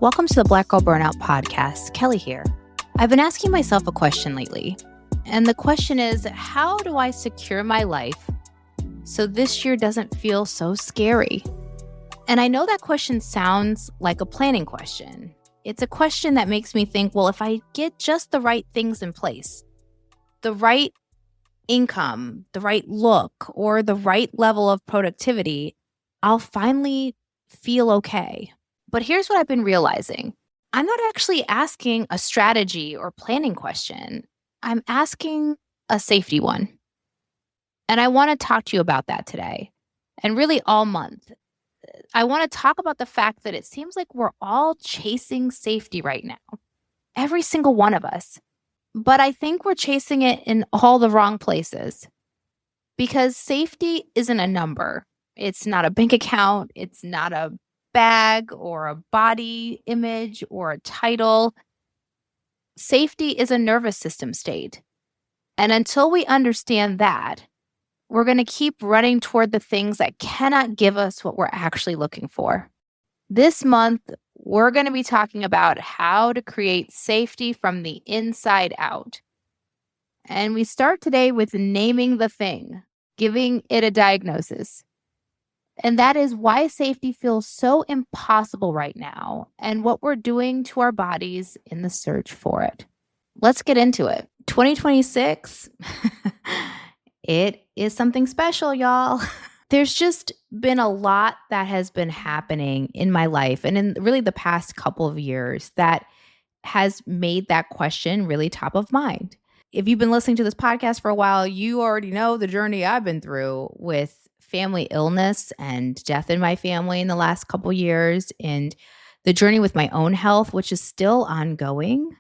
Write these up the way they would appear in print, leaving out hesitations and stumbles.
Welcome to the Black Girl Burnout Podcast. Kelly here. I've been asking myself a question lately, and the question is, how do I secure my life so this year doesn't feel so scary? And I know that question sounds like a planning question. It's a question that makes me think, well, if I get just the right things in place, the right income, the right look, or the right level of productivity, I'll finally feel okay. But here's what I've been realizing. I'm not actually asking a strategy or planning question. I'm asking a safety one. And I want to talk to you about that today and really all month. I want to talk about the fact that it seems like we're all chasing safety right now, every single one of us. But I think we're chasing it in all the wrong places because safety isn't a number. It's not a bank account. It's not a bag or a body image or a title. Safety is a nervous system state. And until we understand that, we're going to keep running toward the things that cannot give us what we're actually looking for. This month, we're going to be talking about how to create safety from the inside out. And we start today with naming the thing, giving it a diagnosis. And that is why safety feels so impossible right now and what we're doing to our bodies in the search for it. Let's get into it. 2026, it is something special, y'all. There's just been a lot that has been happening in my life and in really the past couple of years that has made that question really top of mind. If you've been listening to this podcast for a while, you already know the journey I've been through with family illness and death in my family in the last couple years, and the journey with my own health, which is still ongoing.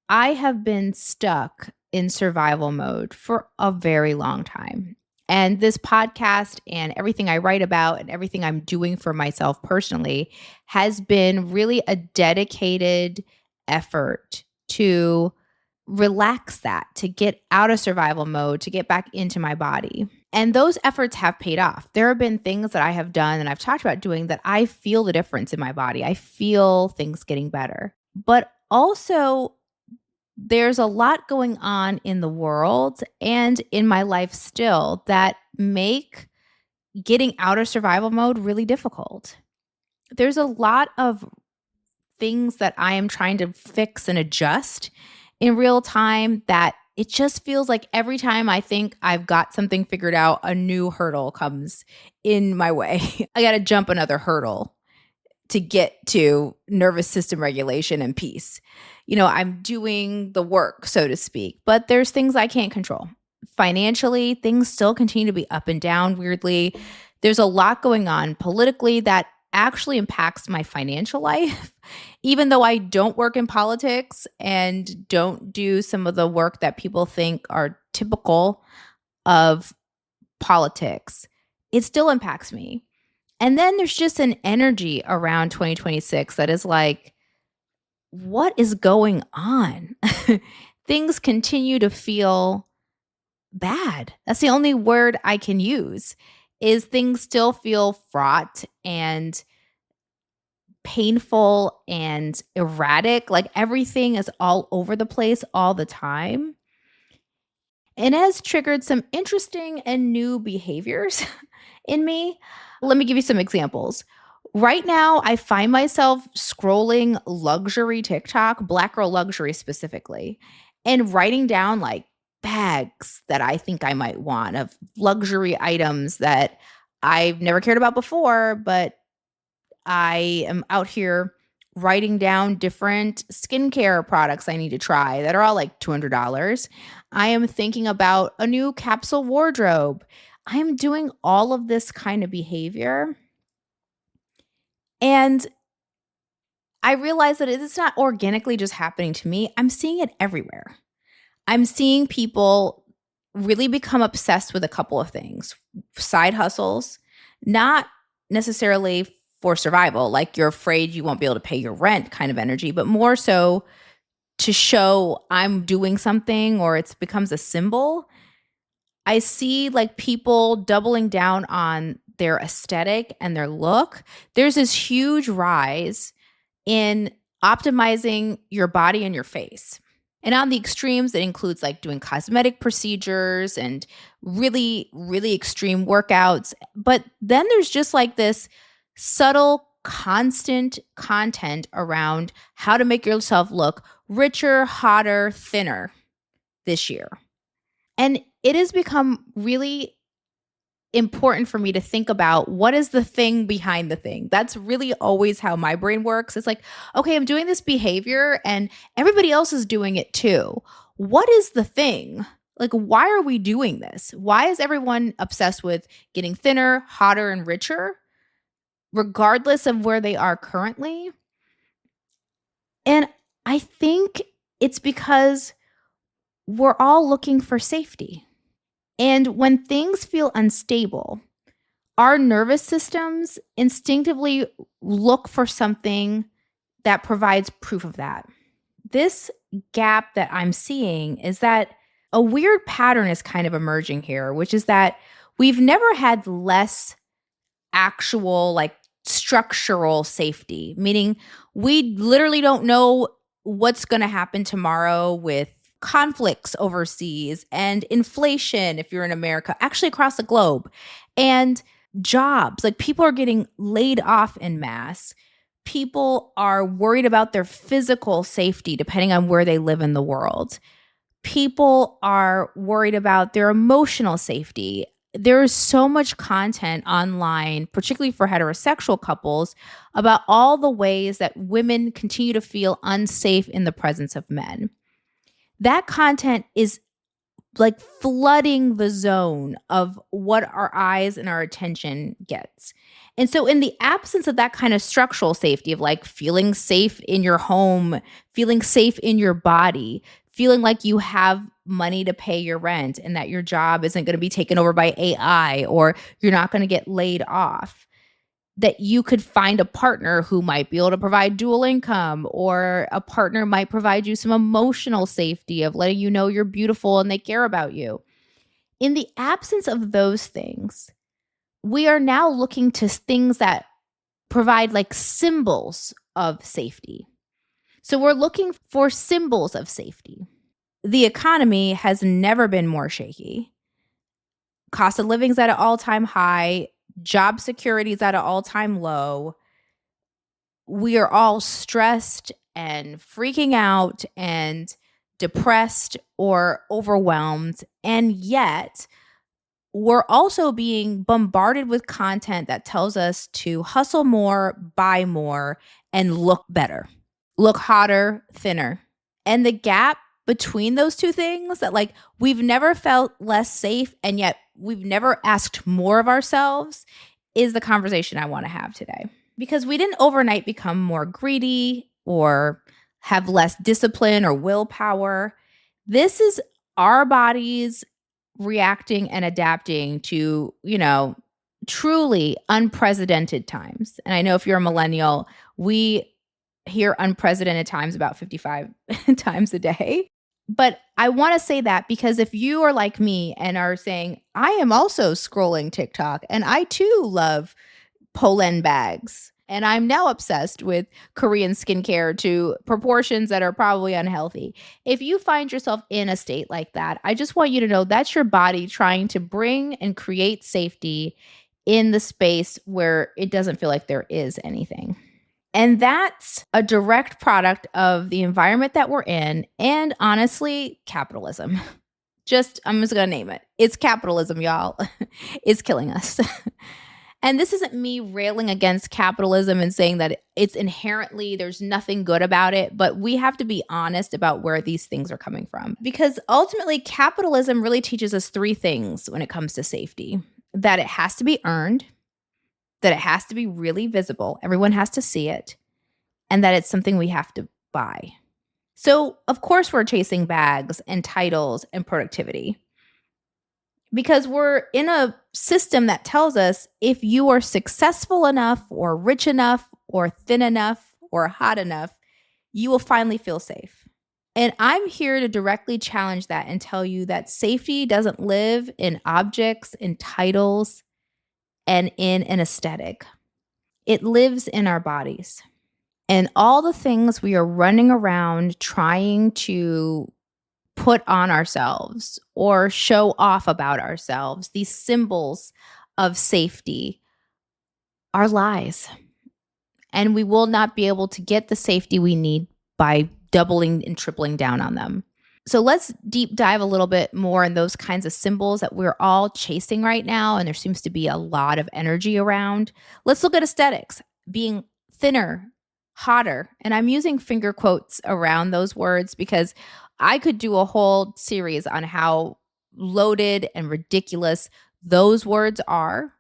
I have been stuck in survival mode for a very long time. And this podcast and everything I write about and everything I'm doing for myself personally has been really a dedicated effort to relax that, to get out of survival mode, to get back into my body. And those efforts have paid off. There have been things that I have done and I've talked about doing that I feel the difference in my body. I feel things getting better. But also, there's a lot going on in the world and in my life still that make getting out of survival mode really difficult. There's a lot of things that I am trying to fix and adjust in real time that it just feels like every time I think I've got something figured out, a new hurdle comes in my way. I got to jump another hurdle to get to nervous system regulation and peace. You know, I'm doing the work, so to speak, but there's things I can't control. Financially, things still continue to be up and down weirdly. There's a lot going on politically that actually impacts my financial life, even though I don't work in politics and don't do some of the work that people think are typical of politics. It still impacts me. And then there's just an energy around 2026 that is like, what is going on? Things continue to feel bad. That's the only word I can use, is things still feel fraught and painful and erratic. Like everything is all over the place all the time. And has triggered some interesting and new behaviors in me. Let me give you some examples. Right now, I find myself scrolling luxury TikTok, Black girl luxury specifically, and writing down like bags that I think I might want of luxury items that I've never cared about before, but I am out here writing down different skincare products I need to try that are all like $200. I am thinking about a new capsule wardrobe. I am doing all of this kind of behavior. And I realize that it's not organically just happening to me. I'm seeing it everywhere. I'm seeing people really become obsessed with a couple of things. Side hustles, not necessarily for survival, like you're afraid you won't be able to pay your rent kind of energy, but more so to show I'm doing something or it becomes a symbol. I see like people doubling down on their aesthetic and their look. There's this huge rise in optimizing your body and your face. And on the extremes, it includes like doing cosmetic procedures and really, really extreme workouts. But then there's just like this subtle, constant content around how to make yourself look richer, hotter, thinner this year. And it has become really important for me to think about what is the thing behind the thing. That's really always how my brain works. It's like, okay, I'm doing this behavior and everybody else is doing it too. What is the thing? Like, why are we doing this? Why is everyone obsessed with getting thinner, hotter, and richer, regardless of where they are currently? And I think it's because we're all looking for safety. And when things feel unstable, our nervous systems instinctively look for something that provides proof of that. This gap that I'm seeing is that a weird pattern is kind of emerging here, which is that we've never had less actual, like, structural safety, meaning we literally don't know what's going to happen tomorrow with conflicts overseas and inflation, if you're in America, actually across the globe, and jobs. Like, people are getting laid off en masse. People are worried about their physical safety depending on where they live in the world. People are worried about their emotional safety. There is so much content online, particularly for heterosexual couples, about all the ways that women continue to feel unsafe in the presence of men. That content is like flooding the zone of what our eyes and our attention gets. And so in the absence of that kind of structural safety of like feeling safe in your home, feeling safe in your body, feeling like you have money to pay your rent and that your job isn't going to be taken over by AI or you're not going to get laid off, that you could find a partner who might be able to provide dual income, or a partner might provide you some emotional safety of letting you know you're beautiful and they care about you. In the absence of those things, we are now looking to things that provide like symbols of safety. So we're looking for symbols of safety. The economy has never been more shaky. Cost of living is at an all-time high. Job security is at an all-time low. We are all stressed and freaking out and depressed or overwhelmed. And yet, we're also being bombarded with content that tells us to hustle more, buy more, and look better, look hotter, thinner. And the gap between those two things, that like we've never felt less safe and yet we've never asked more of ourselves, is the conversation I want to have today. Because we didn't overnight become more greedy or have less discipline or willpower. This is our bodies reacting and adapting to, truly unprecedented times. And I know if you're a millennial, we hear unprecedented times about 55 times a day. But I want to say that because if you are like me and are saying, I am also scrolling TikTok and I too love Polen bags, and I'm now obsessed with Korean skincare to proportions that are probably unhealthy. If you find yourself in a state like that, I just want you to know that's your body trying to bring and create safety in the space where it doesn't feel like there is anything. And that's a direct product of the environment that we're in and, honestly, capitalism. I'm just going to name it. It's capitalism, y'all. It's killing us. And this isn't me railing against capitalism and saying that it's inherently, there's nothing good about it, but we have to be honest about where these things are coming from. Because ultimately, capitalism really teaches us three things when it comes to safety: that it has to be earned, that it has to be really visible, everyone has to see it, and that it's something we have to buy. So, of course, we're chasing bags and titles and productivity because we're in a system that tells us if you are successful enough or rich enough or thin enough or hot enough, you will finally feel safe. And I'm here to directly challenge that and tell you that safety doesn't live in objects, in titles, and in an aesthetic. It lives in our bodies. And all the things we are running around trying to put on ourselves or show off about ourselves, these symbols of safety, are lies. And we will not be able to get the safety we need by doubling and tripling down on them. So let's deep dive a little bit more in those kinds of symbols that we're all chasing right now. And there seems to be a lot of energy around. Let's look at aesthetics, being thinner, hotter. And I'm using finger quotes around those words because I could do a whole series on how loaded and ridiculous those words are.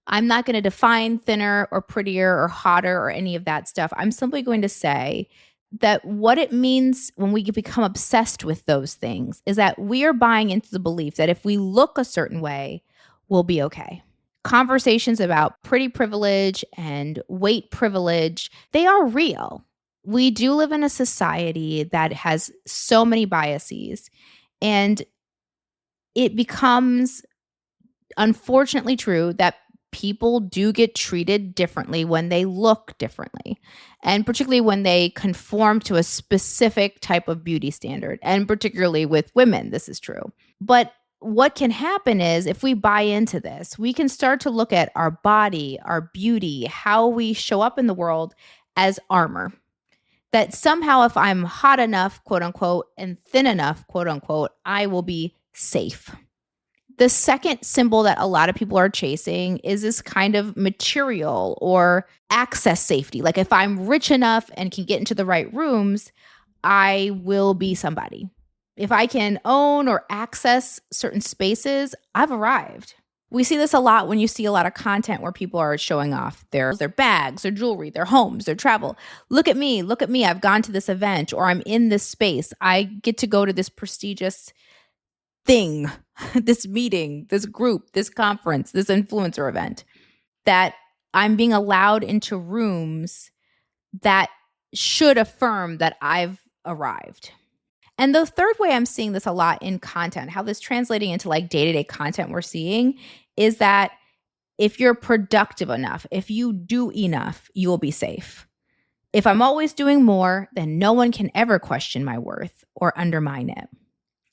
I'm not going to define thinner or prettier or hotter or any of that stuff. I'm simply going to say that what it means when we become obsessed with those things is that we are buying into the belief that if we look a certain way, we'll be okay. Conversations about pretty privilege and weight privilege, they are real. We do live in a society that has so many biases, and it becomes unfortunately true that people do get treated differently when they look differently, and particularly when they conform to a specific type of beauty standard, and particularly with women, this is true. But what can happen is if we buy into this, we can start to look at our body, our beauty, how we show up in the world as armor. That somehow if I'm hot enough, quote unquote, and thin enough, quote unquote, I will be safe. The second symbol that a lot of people are chasing is this kind of material or access safety. Like if I'm rich enough and can get into the right rooms, I will be somebody. If I can own or access certain spaces, I've arrived. We see this a lot when you see a lot of content where people are showing off their bags, their jewelry, their homes, their travel. Look at me, I've gone to this event, or I'm in this space. I get to go to this prestigious thing, this meeting, this group, this conference, this influencer event, that I'm being allowed into rooms that should affirm that I've arrived. And the third way I'm seeing this a lot in content, how this translating into like day-to-day content we're seeing, is that if you're productive enough, if you do enough, you will be safe. If I'm always doing more, then no one can ever question my worth or undermine it.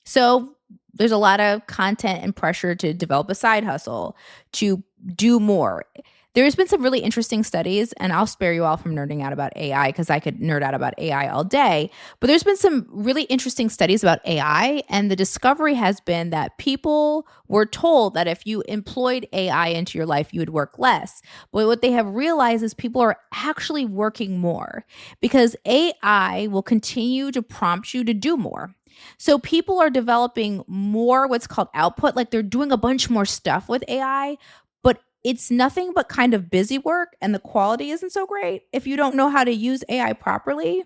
So there's a lot of content and pressure to develop a side hustle, to do more. There's been some really interesting studies, and I'll spare you all from nerding out about AI because I could nerd out about AI all day. But there's been some really interesting studies about AI, and the discovery has been that people were told that if you employed AI into your life, you would work less. But what they have realized is people are actually working more because AI will continue to prompt you to do more. So people are developing more what's called output, like they're doing a bunch more stuff with AI, but it's nothing but kind of busy work, and the quality isn't so great if you don't know how to use AI properly.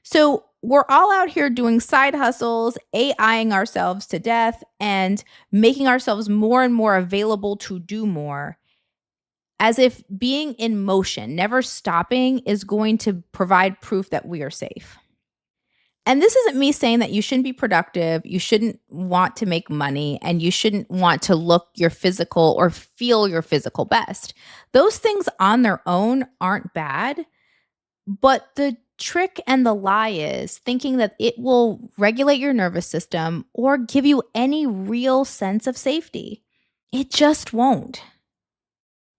So we're all out here doing side hustles, AIing ourselves to death, and making ourselves more and more available to do more, as if being in motion, never stopping, is going to provide proof that we are safe. And this isn't me saying that you shouldn't be productive, you shouldn't want to make money, and you shouldn't want to look your physical or feel your physical best. Those things on their own aren't bad, but the trick and the lie is thinking that it will regulate your nervous system or give you any real sense of safety. It just won't.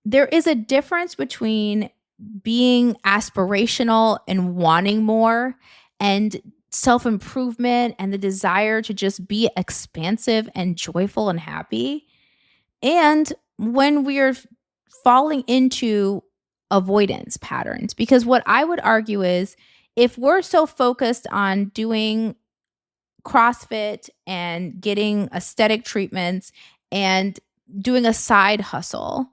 There is a difference between being aspirational and wanting more, and self-improvement and the desire to just be expansive and joyful and happy, and when we are falling into avoidance patterns. Because what I would argue is if we're so focused on doing CrossFit and getting aesthetic treatments and doing a side hustle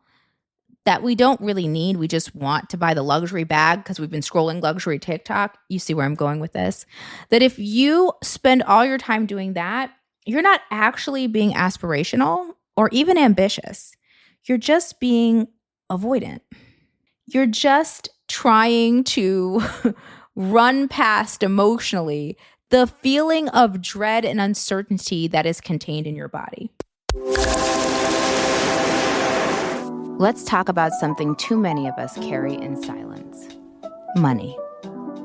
that we don't really need, we just want to buy the luxury bag because we've been scrolling luxury TikTok. You see where I'm going with this? That if you spend all your time doing that, you're not actually being aspirational or even ambitious. You're just being avoidant. You're just trying to run past emotionally the feeling of dread and uncertainty that is contained in your body. Let's talk about something too many of us carry in silence: money.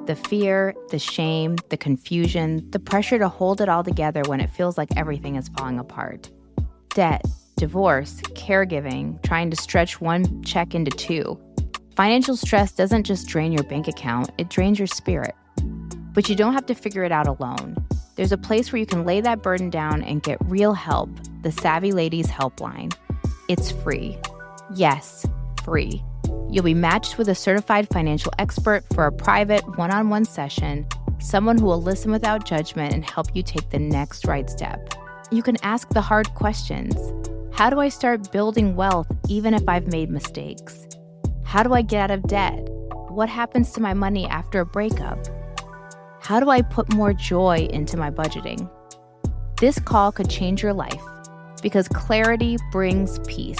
The fear, the shame, the confusion, the pressure to hold it all together when it feels like everything is falling apart. Debt, divorce, caregiving, trying to stretch one check into two. Financial stress doesn't just drain your bank account, it drains your spirit. But you don't have to figure it out alone. There's a place where you can lay that burden down and get real help, the Savvy Ladies Helpline. It's free. Yes, free. You'll be matched with a certified financial expert for a private one-on-one session, someone who will listen without judgment and help you take the next right step. You can ask the hard questions. How do I start building wealth even if I've made mistakes? How do I get out of debt? What happens to my money after a breakup? How do I put more joy into my budgeting? This call could change your life because clarity brings peace.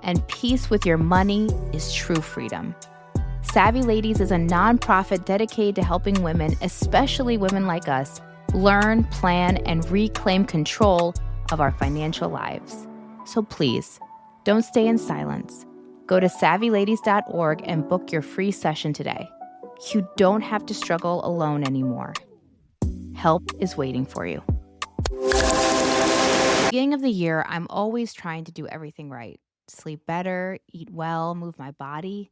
And peace with your money is true freedom. Savvy Ladies is a nonprofit dedicated to helping women, especially women like us, learn, plan, and reclaim control of our financial lives. So please, don't stay in silence. Go to savvyladies.org and book your free session today. You don't have to struggle alone anymore. Help is waiting for you. At the beginning of the year, I'm always trying to do everything right. Sleep better, eat well, move my body.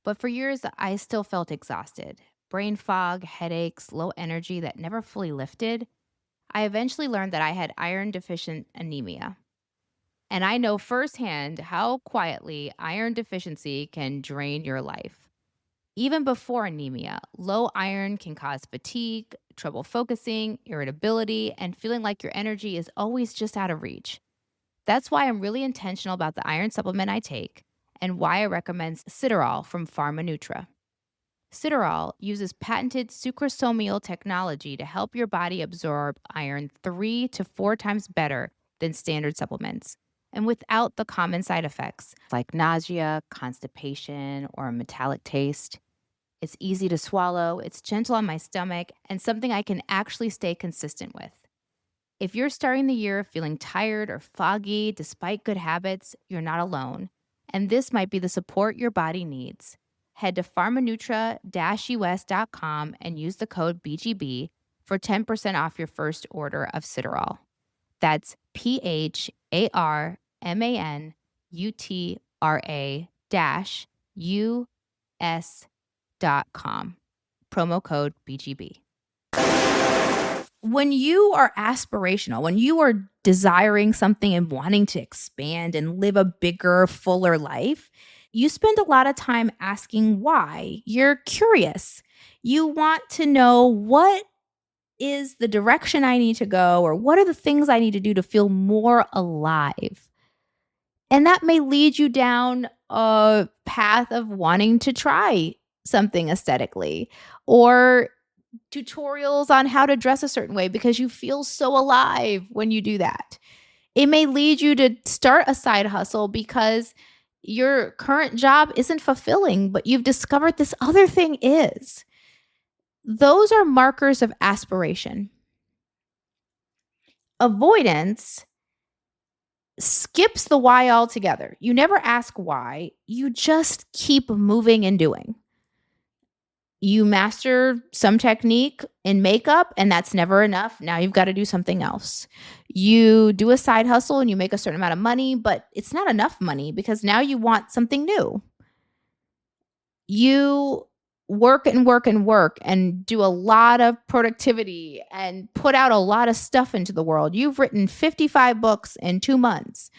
But for years, I still felt exhausted. Brain fog, headaches, low energy that never fully lifted. I eventually learned that I had iron deficient anemia. And I know firsthand how quietly iron deficiency can drain your life. Even before anemia, low iron can cause fatigue, trouble focusing, irritability, and feeling like your energy is always just out of reach. That's why I'm really intentional about the iron supplement I take and why I recommend Citarol from PharmaNutra. Citarol uses patented sucrosomial technology to help your body absorb iron 3 to 4 times better than standard supplements, and without the common side effects like nausea, constipation, or a metallic taste. It's easy to swallow, it's gentle on my stomach, and something I can actually stay consistent with. If you're starting the year feeling tired or foggy despite good habits, you're not alone, and this might be the support your body needs. Head to pharmanutra-us.com and use the code BGB for 10% off your first order of Citarol. That's PHARMANUTRA-US.com. Promo code BGB. When you are aspirational, when you are desiring something and wanting to expand and live a bigger, fuller life, you spend a lot of time asking why. You're curious. You want to know what is the direction I need to go, or what are the things I need to do to feel more alive. And that may lead you down a path of wanting to try something aesthetically, or tutorials on how to dress a certain way because you feel so alive when you do that. It may lead you to start a side hustle because your current job isn't fulfilling, but you've discovered this other thing is. Those are markers of aspiration. Avoidance skips the why altogether. You never ask why. You just keep moving and doing. You master some technique in makeup, and that's never enough. Now you've got to do something else. You do a side hustle and you make a certain amount of money, but it's not enough money because now you want something new. You work and work and work and do a lot of productivity and put out a lot of stuff into the world. You've written 55 books in 2 months,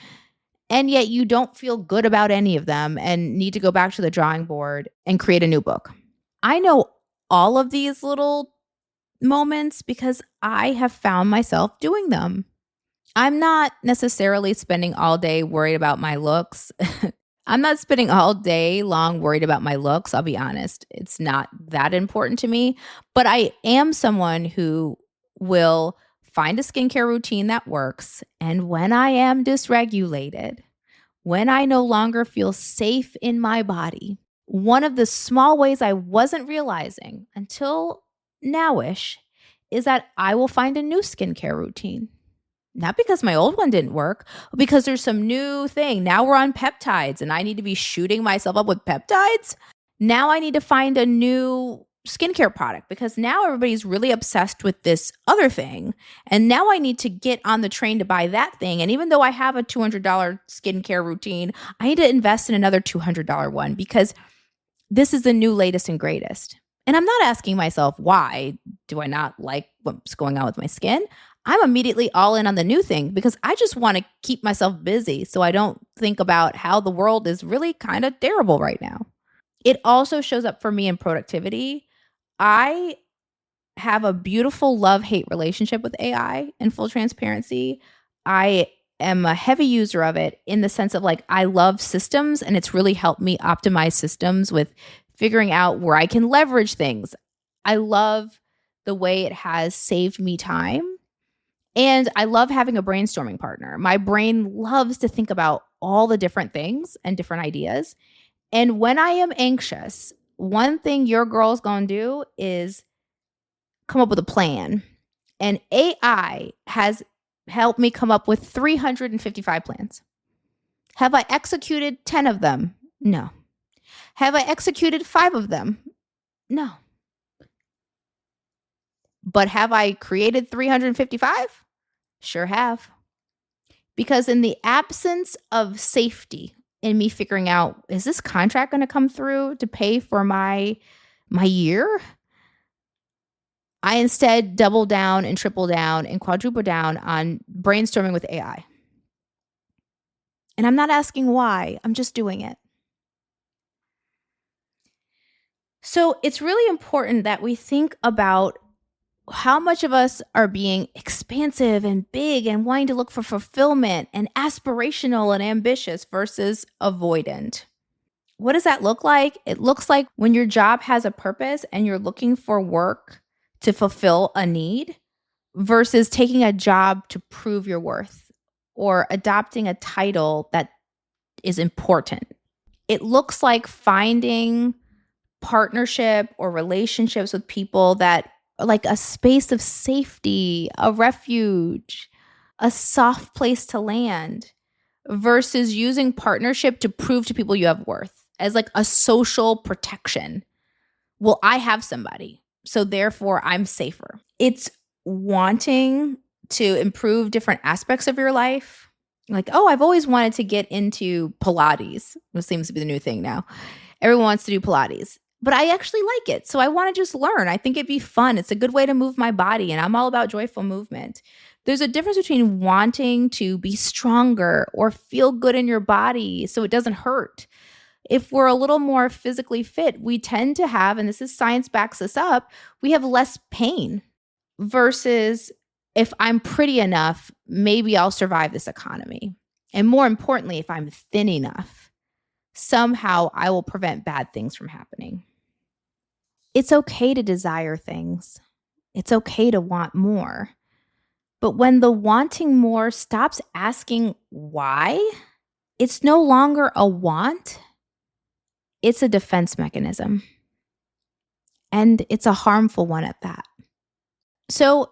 and yet you don't feel good about any of them and need to go back to the drawing board and create a new book. I know all of these little moments because I have found myself doing them. I'm not necessarily spending all day worried about my looks. I'm not spending all day long worried about my looks, I'll be honest. It's not that important to me. But I am someone who will find a skincare routine that works. And when I am dysregulated, when I no longer feel safe in my body, one of the small ways I wasn't realizing until nowish is that I will find a new skincare routine. Not because my old one didn't work, but because there's some new thing. Now we're on peptides and I need to be shooting myself up with peptides. Now I need to find a new skincare product because now everybody's really obsessed with this other thing. And now I need to get on the train to buy that thing. And even though I have a $200 skincare routine, I need to invest in another $200 one because this is the new latest and greatest. And I'm not asking myself, why do I not like what's going on with my skin? I'm immediately all in on the new thing because I just want to keep myself busy so I don't think about how the world is really kind of terrible right now. It also shows up for me in productivity. I have a beautiful love-hate relationship with AI in full transparency. I am a heavy user of it in the sense of like, I love systems and it's really helped me optimize systems with figuring out where I can leverage things. I love the way it has saved me time. And I love having a brainstorming partner. My brain loves to think about all the different things and different ideas. And when I am anxious, one thing your girl's gonna do is come up with a plan. And AI has helped me come up with 355 plans. Have I executed 10 of them? No. Have I executed 5 of them? No. But have I created 355? Sure have. Because in the absence of safety in me figuring out, is this contract going to come through to pay for my year? I instead double down and triple down and quadruple down on brainstorming with AI. And I'm not asking why, I'm just doing it. So it's really important that we think about how much of us are being expansive and big and wanting to look for fulfillment and aspirational and ambitious versus avoidant. What does that look like? It looks like when your job has a purpose and you're looking for work to fulfill a need versus taking a job to prove your worth or adopting a title that is important. It looks like finding partnership or relationships with people that like a space of safety, a refuge, a soft place to land versus using partnership to prove to people you have worth as like a social protection. Well, I have somebody, so therefore I'm safer. It's wanting to improve different aspects of your life. Like, oh, I've always wanted to get into Pilates. This seems to be the new thing now. Everyone wants to do Pilates. But I actually like it. So I want to just learn. I think it'd be fun. It's a good way to move my body. And I'm all about joyful movement. There's a difference between wanting to be stronger or feel good in your body so it doesn't hurt. If we're a little more physically fit, we tend to have, and this is science backs this up, we have less pain versus if I'm pretty enough, maybe I'll survive this economy. And more importantly, if I'm thin enough, somehow I will prevent bad things from happening. It's okay to desire things. It's okay to want more. But when the wanting more stops asking why, it's no longer a want. It's a defense mechanism. And it's a harmful one at that. So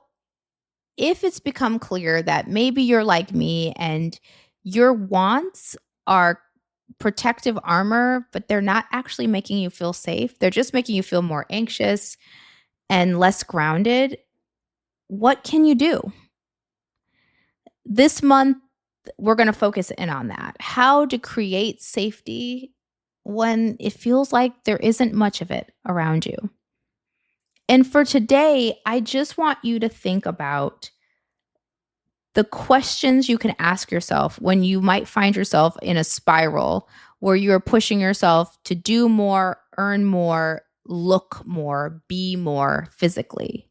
if it's become clear that maybe you're like me and your wants are protective armor, but they're not actually making you feel safe. They're just making you feel more anxious and less grounded. What can you do? This month, we're going to focus in on that. How to create safety when it feels like there isn't much of it around you. And for today, I just want you to think about the questions you can ask yourself when you might find yourself in a spiral where you're pushing yourself to do more, earn more, look more, be more physically.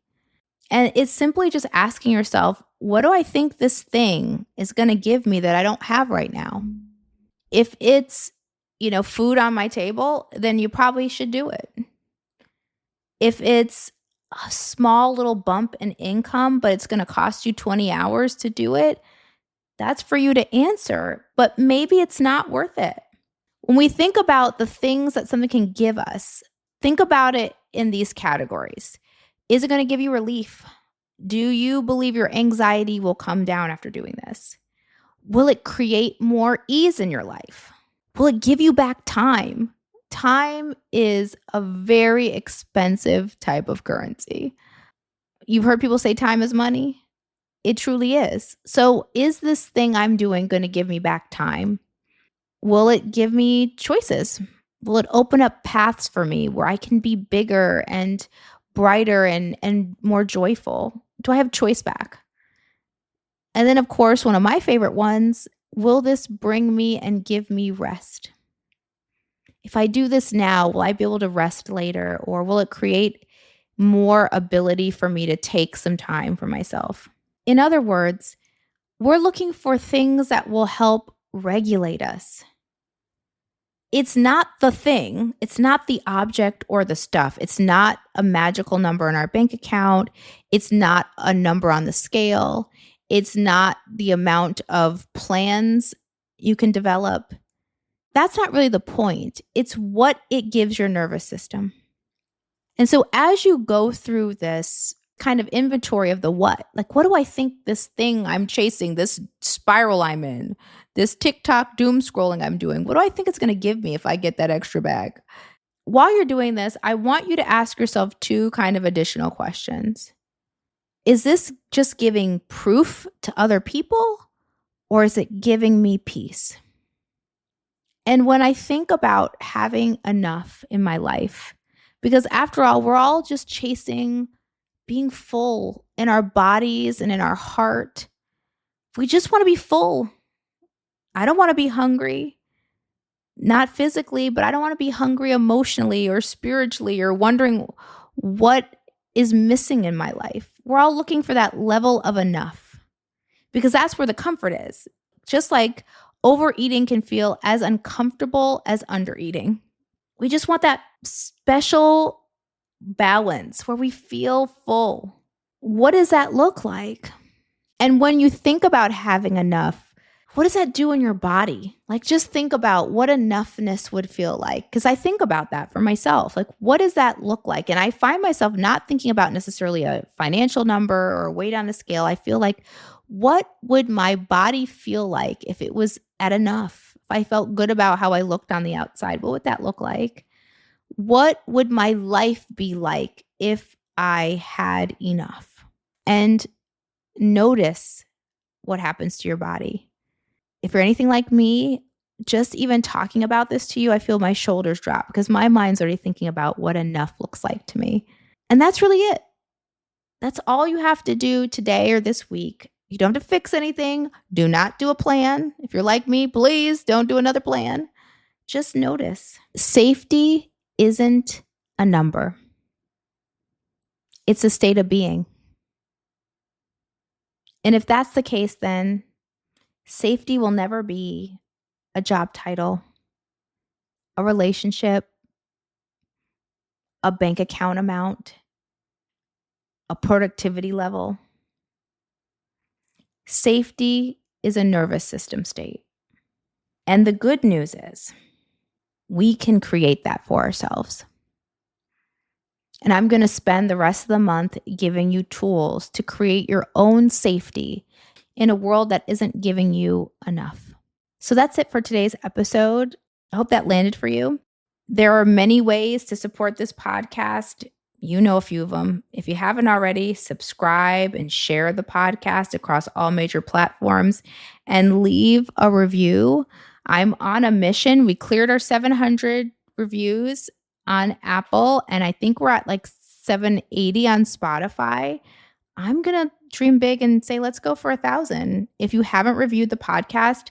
And it's simply just asking yourself, what do I think this thing is going to give me that I don't have right now? If it's, food on my table, then you probably should do it. If it's a small little bump in income, but it's going to cost you 20 hours to do it, that's for you to answer. But maybe it's not worth it. When we think about the things that something can give us, think about it in these categories. Is it going to give you relief? Do you believe your anxiety will come down after doing this? Will it create more ease in your life? Will it give you back time? Time is a very expensive type of currency. You've heard people say time is money. It truly is. So, is this thing I'm doing going to give me back time? Will it give me choices? Will it open up paths for me where I can be bigger and brighter and more joyful? Do I have choice back? And then, of course, one of my favorite ones, will this bring me and give me rest? If I do this now, will I be able to rest later? Or will it create more ability for me to take some time for myself? In other words, we're looking for things that will help regulate us. It's not the thing, it's not the object or the stuff. It's not a magical number in our bank account. It's not a number on the scale. It's not the amount of plans you can develop. That's not really the point. It's what it gives your nervous system. And so as you go through this kind of inventory of the what do I think this thing I'm chasing, this spiral I'm in, this TikTok doom scrolling I'm doing, what do I think it's going to give me if I get that extra bag? While you're doing this, I want you to ask yourself two kind of additional questions. Is this just giving proof to other people, or is it giving me peace? And when I think about having enough in my life, because after all, we're all just chasing being full in our bodies and in our heart. We just want to be full. I don't want to be hungry, not physically, but I don't want to be hungry emotionally or spiritually or wondering what is missing in my life. We're all looking for that level of enough because that's where the comfort is. Just like overeating can feel as uncomfortable as undereating. We just want that special balance where we feel full. What does that look like? And when you think about having enough, what does that do in your body? Like, just think about what enoughness would feel like. Because I think about that for myself. Like, what does that look like? And I find myself not thinking about necessarily a financial number or weight on a scale. I feel like, what would my body feel like if it was at enough? If I felt good about how I looked on the outside, what would that look like? What would my life be like if I had enough? And notice what happens to your body. If you're anything like me, just even talking about this to you, I feel my shoulders drop because my mind's already thinking about what enough looks like to me. And that's really it. That's all you have to do today or this week. You don't have to fix anything. Do not do a plan. If you're like me, please don't do another plan. Just notice. Safety isn't a number. It's a state of being. And if that's the case, then safety will never be a job title, a relationship, a bank account amount, a productivity level. Safety is a nervous system state. And the good news is we can create that for ourselves. And I'm going to spend the rest of the month giving you tools to create your own safety in a world that isn't giving you enough. So that's it for today's episode. I hope that landed for you. There are many ways to support this podcast. You know a few of them. If you haven't already, subscribe and share the podcast across all major platforms and leave a review. I'm on a mission. We cleared our 700 reviews on Apple, and I think we're at like 780 on Spotify. I'm going to dream big and say, let's go for 1,000. If you haven't reviewed the podcast,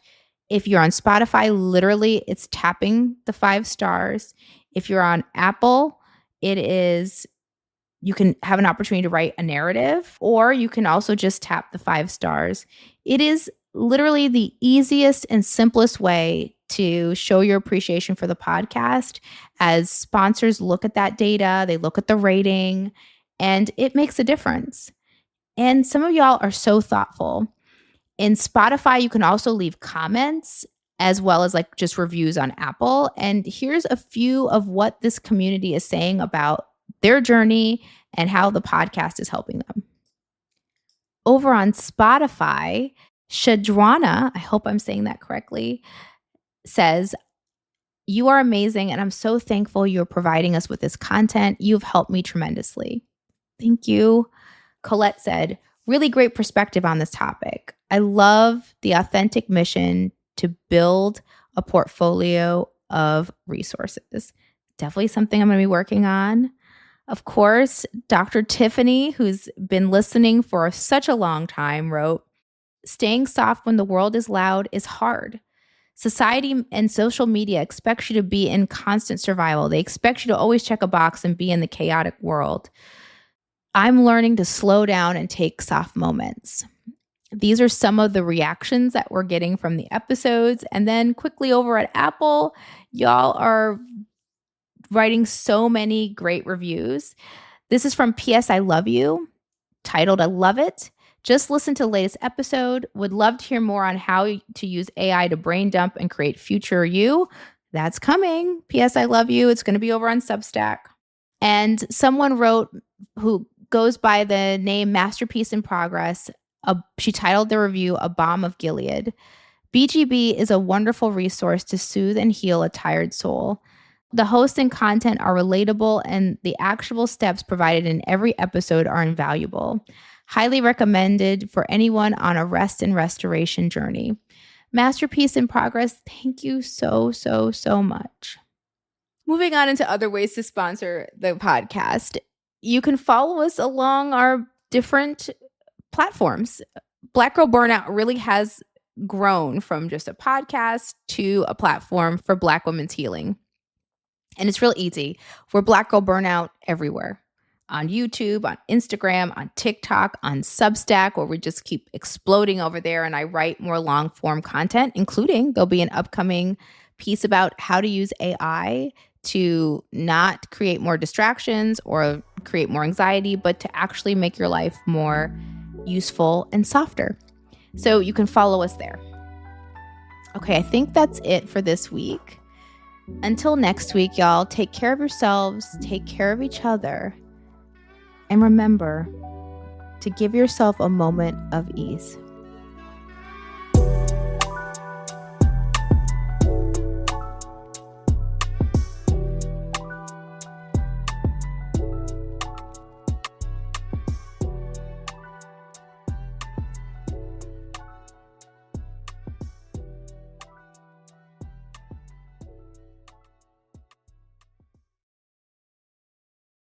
if you're on Spotify, literally it's tapping the 5 stars. If you're on Apple, you can have an opportunity to write a narrative, or you can also just tap the 5 stars. It is literally the easiest and simplest way to show your appreciation for the podcast, as sponsors look at that data, they look at the rating, and it makes a difference. And some of y'all are so thoughtful. In Spotify, you can also leave comments as well as like just reviews on Apple. And here's a few of what this community is saying about their journey and how the podcast is helping them. Over on Spotify, Shadwana, I hope I'm saying that correctly, says, You are amazing, and I'm so thankful you're providing us with this content. You've helped me tremendously. Thank you. Colette said, really great perspective on this topic. I love the authentic mission to build a portfolio of resources. Definitely something I'm going to be working on. Of course, Dr. Tiffany, who's been listening for such a long time, wrote, staying soft when the world is loud is hard. Society and social media expects you to be in constant survival. They expect you to always check a box and be in the chaotic world. I'm learning to slow down and take soft moments. These are some of the reactions that we're getting from the episodes. And then quickly over at Apple, y'all are writing so many great reviews. This is from P.S. I Love You, titled I Love It. Just listen to the latest episode. Would love to hear more on how to use AI to brain dump and create future you. That's coming. P.S. I Love You. It's going to be over on Substack. And someone wrote, who goes by the name Masterpiece in Progress, she titled the review A Balm of Gilead. BGB is a wonderful resource to soothe and heal a tired soul. The host and content are relatable, and the actionable steps provided in every episode are invaluable. Highly recommended for anyone on a rest and restoration journey. Masterpiece in Progress, thank you so, so, so much. Moving on into other ways to sponsor the podcast. You can follow us along our different platforms. Black Girl Burnout really has grown from just a podcast to a platform for Black women's healing. And it's real easy. We're Black Girl Burnout everywhere. On YouTube, on Instagram, on TikTok, on Substack, where we just keep exploding over there. And I write more long form content, including there'll be an upcoming piece about how to use AI to not create more distractions or create more anxiety, but to actually make your life more useful and softer. So you can follow us there. Okay, I think that's it for this week. Until next week, y'all, take care of yourselves, take care of each other, and remember to give yourself a moment of ease.